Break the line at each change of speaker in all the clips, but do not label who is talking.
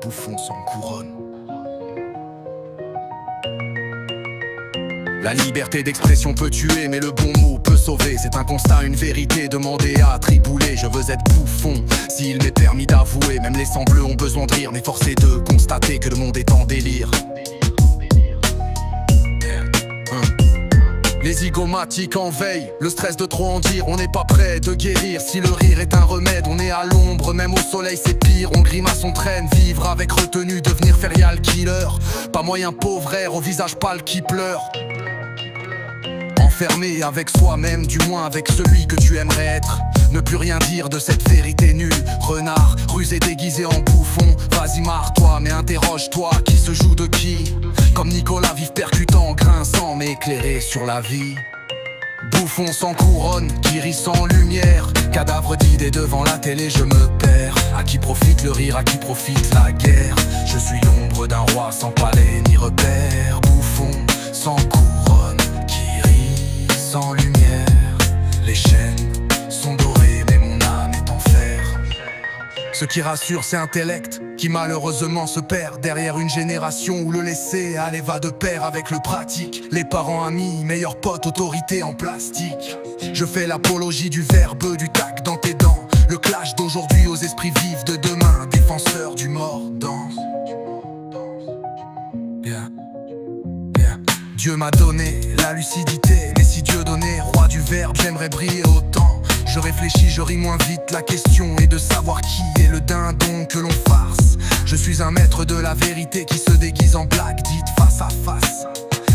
Bouffon sans couronne. La liberté d'expression peut tuer, mais le bon mot peut sauver. C'est un constat, une vérité demandée à tribouler. Je veux être bouffon, s'il m'est permis d'avouer. Même les sangs bleus ont besoin de rire, mais force est de constater que le monde est en délire. Les zygomatiques en veille, le stress de trop en dire. On n'est pas prêt de guérir, si le rire est un remède. On est à l'ombre, même au soleil c'est pire. On grimace, on traîne, vivre avec retenue, devenir ferial killer. Pas moyen pauvre air, au visage pâle qui pleure. Enfermé avec soi-même, du moins avec celui que tu aimerais être. Ne plus rien dire de cette vérité nue. Renard, rusé déguisé en bouffon. Vas-y marre-toi, mais interroge-toi, qui se joue de qui? Comme Nicolas, vif percutant, grinçant, mais éclairé sur la vie. Bouffon sans couronne, qui rit sans lumière. Cadavre d'idées devant la télé, je me perds. À qui profite le rire, à qui profite la guerre? Je suis l'ombre d'un roi sans palais ni repère. Bouffon sans couronne, qui rit sans lumière. Les chaînes sont dorées, mais mon âme est en fer. Ce qui rassure, c'est intellect, qui malheureusement se perd derrière une génération où le laisser aller va de pair avec le pratique. Les parents, amis, meilleurs potes, autorité en plastique. Je fais l'apologie du verbe, du tac dans tes dents. Le clash d'aujourd'hui aux esprits vifs de demain. Défenseur du mordant. Bien. Dieu m'a donné la lucidité, mais si Dieu donnait roi du verbe, j'aimerais briller autant. Je réfléchis, je ris moins vite, la question est de savoir qui est le dindon que l'on farce. Je suis un maître de la vérité qui se déguise en blague dite face à face.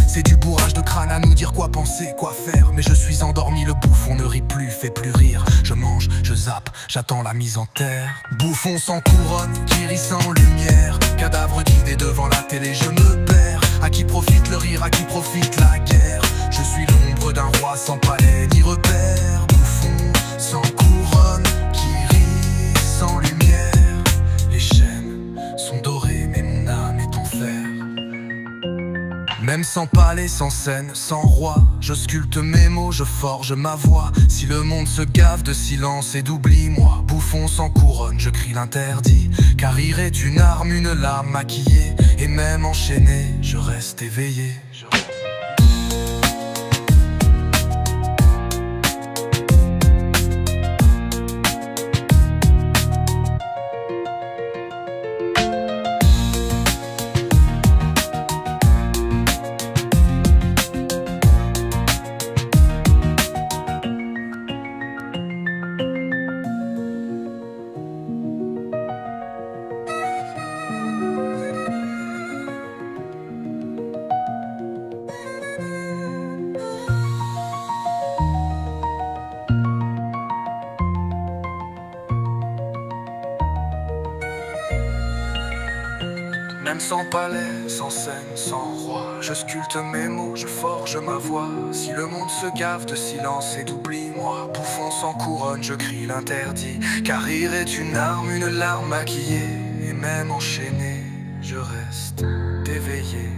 C'est du bourrage de crâne à nous dire quoi penser, quoi faire. Mais je suis endormi, le bouffon ne rit plus, fait plus rire. Je mange, je zappe, j'attends la mise en terre. Bouffon sans couronne, qui rit sans lumière. Cadavre d'idées devant la télé, je me perds. À qui profite le rire, à qui profite la guerre? Je suis l'ombre d'un roi sans palais ni repère. Bouffon sans couronne, qui rit sans lumière. Les chaînes sont dorées, mais mon âme est en fer. Même sans palais, sans scène, sans roi, je sculpte mes mots, je forge ma voix. Si le monde se gave de silence et d'oubli, moi, bouffon sans couronne, je crie l'interdit. Car rire est une arme, une lame maquillée. Et même enchaîné, je reste éveillé. Même sans palais, sans scène, sans roi, je sculpte mes mots, je forge ma voix. Si le monde se gave de silence et d'oubli, moi, bouffon sans couronne, je crie l'interdit. Car rire est une arme, une larme maquillée. Et même enchaîné, je reste éveillé.